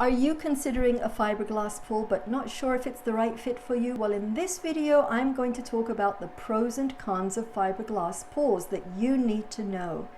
Are you considering a fiberglass pool but not sure if it's the right fit for you? Well, in this video, I'm going to talk about the pros and cons of fiberglass pools that you need to know.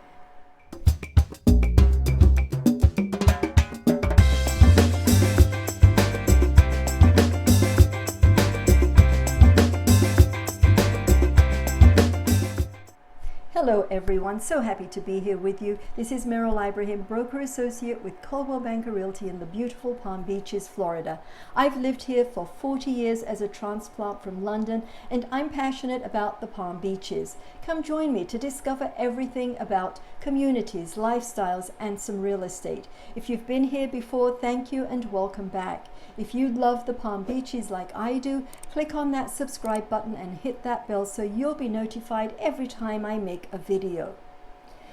Hello everyone, so happy to be here with you. This is Meral Ibrahim, broker associate with Coldwell Banker Realty in the beautiful Palm Beaches, Florida. I've lived here for 40 years as a transplant from London, and I'm passionate about the Palm Beaches. Come join me to discover everything about communities, lifestyles, and some real estate. If you've been here before, thank you and welcome back. If you love the Palm Beaches like I do, click on that subscribe button and hit that bell so you'll be notified every time I make a video.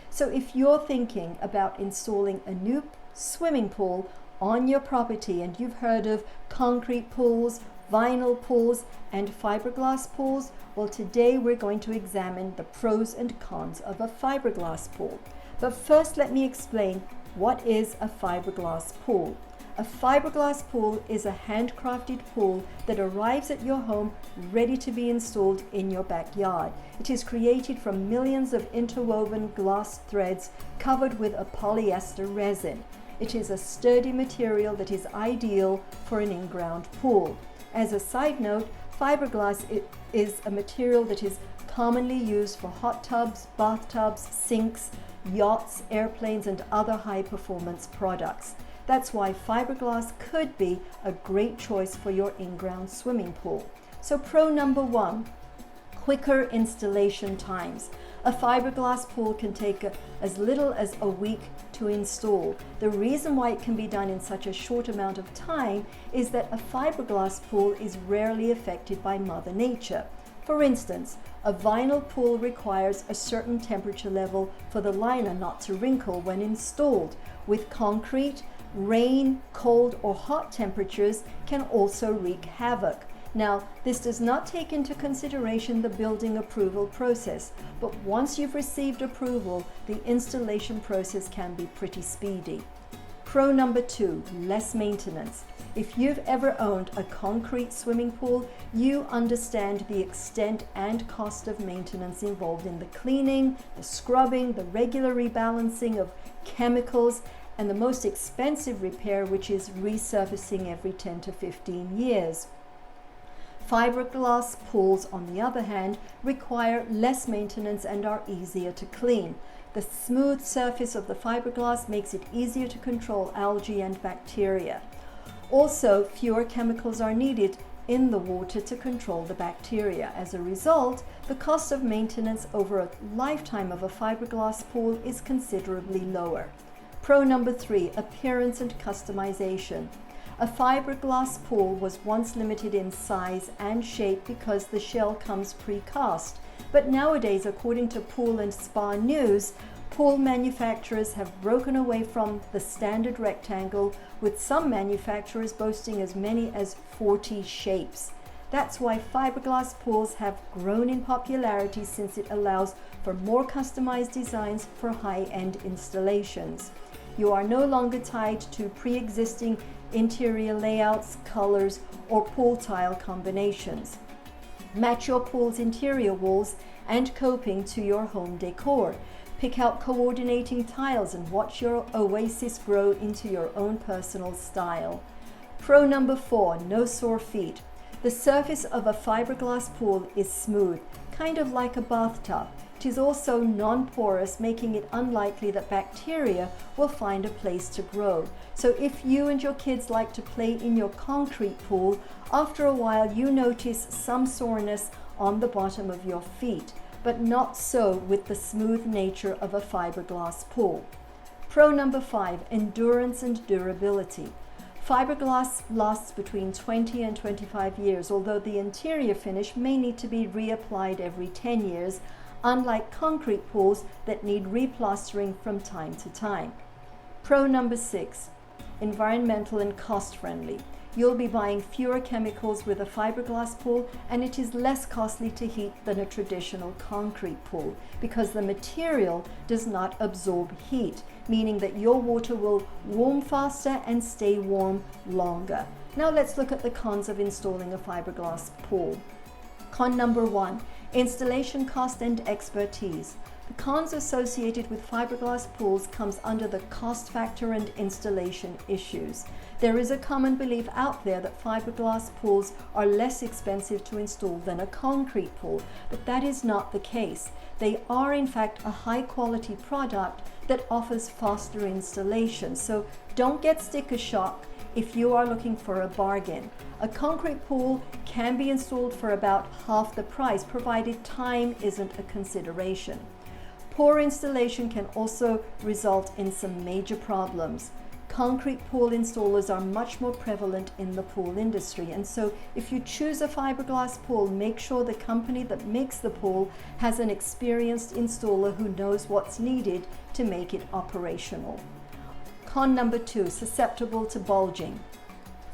So if you're thinking about installing a new swimming pool on your property and you've heard of concrete pools, vinyl pools, and fiberglass pools, well, today we're going to examine the pros and cons of a fiberglass pool. But first, let me explain what is a fiberglass pool. A fiberglass pool is a handcrafted pool that arrives at your home ready to be installed in your backyard. It is created from millions of interwoven glass threads covered with a polyester resin. It is a sturdy material that is ideal for an in-ground pool. As a side note, fiberglass is a material that is commonly used for hot tubs, bathtubs, sinks, yachts, airplanes, and other high-performance products. That's why fiberglass could be a great choice for your in-ground swimming pool. So pro number one, quicker installation times. A fiberglass pool can take as little as a week to install. The reason why it can be done in such a short amount of time is that a fiberglass pool is rarely affected by Mother Nature. For instance, a vinyl pool requires a certain temperature level for the liner not to wrinkle when installed. With concrete, rain, cold, or hot temperatures can also wreak havoc. Now, this does not take into consideration the building approval process, but once you've received approval, the installation process can be pretty speedy. Pro number two, less maintenance. If you've ever owned a concrete swimming pool, you understand the extent and cost of maintenance involved in the cleaning, the scrubbing, the regular rebalancing of chemicals, and the most expensive repair, which is resurfacing every 10 to 15 years. Fiberglass pools, on the other hand, require less maintenance and are easier to clean. The smooth surface of the fiberglass makes it easier to control algae and bacteria. Also, fewer chemicals are needed in the water to control the bacteria. As a result, the cost of maintenance over a lifetime of a fiberglass pool is considerably lower. Pro number three, appearance and customization. A fiberglass pool was once limited in size and shape because the shell comes precast. But nowadays, according to Pool and Spa News, pool manufacturers have broken away from the standard rectangle, with some manufacturers boasting as many as 40 shapes. That's why fiberglass pools have grown in popularity, since it allows for more customized designs for high-end installations. You are no longer tied to pre-existing interior layouts, colors, or pool tile combinations. Match your pool's interior walls and coping to your home decor. Pick out coordinating tiles and watch your oasis grow into your own personal style. Pro number four, no sore feet. The surface of a fiberglass pool is smooth, kind of like a bathtub. It is also non-porous, making it unlikely that bacteria will find a place to grow. So if you and your kids like to play in your concrete pool, after a while you notice some soreness on the bottom of your feet, but not so with the smooth nature of a fiberglass pool. Pro number five, endurance and durability. Fiberglass lasts between 20 and 25 years, although the interior finish may need to be reapplied every 10 years, unlike concrete pools that need replastering from time to time. Pro number six, environmental and cost-friendly. you'll be buying fewer chemicals with a fiberglass pool, and it is less costly to heat than a traditional concrete pool because the material does not absorb heat, meaning that your water will warm faster and stay warm longer. Now let's look at the cons of installing a fiberglass pool. Con number 1, installation cost and expertise. The cons associated with fiberglass pools comes under the cost factor and installation issues. There is a common belief out there that fiberglass pools are less expensive to install than a concrete pool, but that is not the case. They are in fact a high quality product that offers faster installation, so don't get sticker shock if you are looking for a bargain. A concrete pool can be installed for about half the price, provided time isn't a consideration. Poor installation can also result in some major problems. Concrete pool installers are much more prevalent in the pool industry, and so if you choose a fiberglass pool, make sure the company that makes the pool has an experienced installer who knows what's needed to make it operational. Con number 2, susceptible to bulging.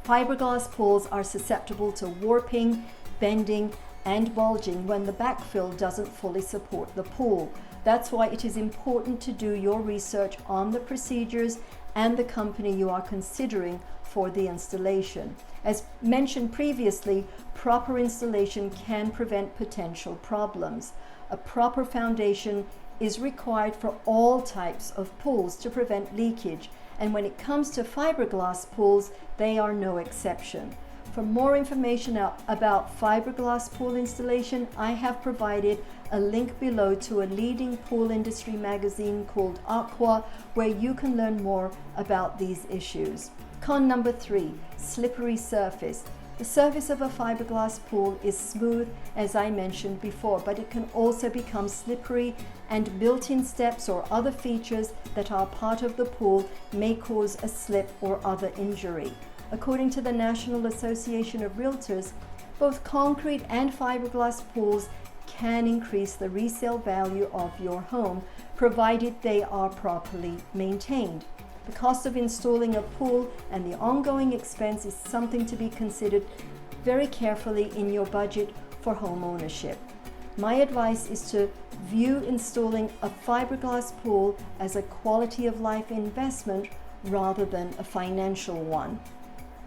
Fiberglass pools are susceptible to warping, bending, and bulging when the backfill doesn't fully support the pool. That's why it is important to do your research on the procedures and the company you are considering for the installation. As mentioned previously, proper installation can prevent potential problems. A proper foundation is required for all types of pools to prevent leakage, and when it comes to fiberglass pools, they are no exception. For more information about fiberglass pool installation, I have provided a link below to a leading pool industry magazine called Aqua, where you can learn more about these issues. Con number 3, slippery surface. The surface of a fiberglass pool is smooth, as I mentioned before, but it can also become slippery, and built-in steps or other features that are part of the pool may cause a slip or other injury. According to the National Association of Realtors, both concrete and fiberglass pools can increase the resale value of your home, provided they are properly maintained. The cost of installing a pool and the ongoing expense is something to be considered very carefully in your budget for home ownership. My advice is to view installing a fiberglass pool as a quality of life investment rather than a financial one.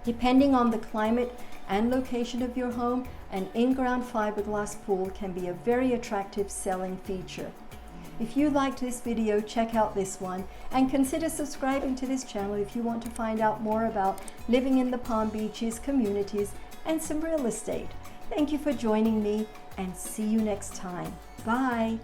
Depending on the climate and location of your home, an in-ground fiberglass pool can be a very attractive selling feature. If you liked this video, check out this one and consider subscribing to this channel if you want to find out more about living in the Palm Beaches, communities, and some real estate. Thank you for joining me, and see you next time. Bye.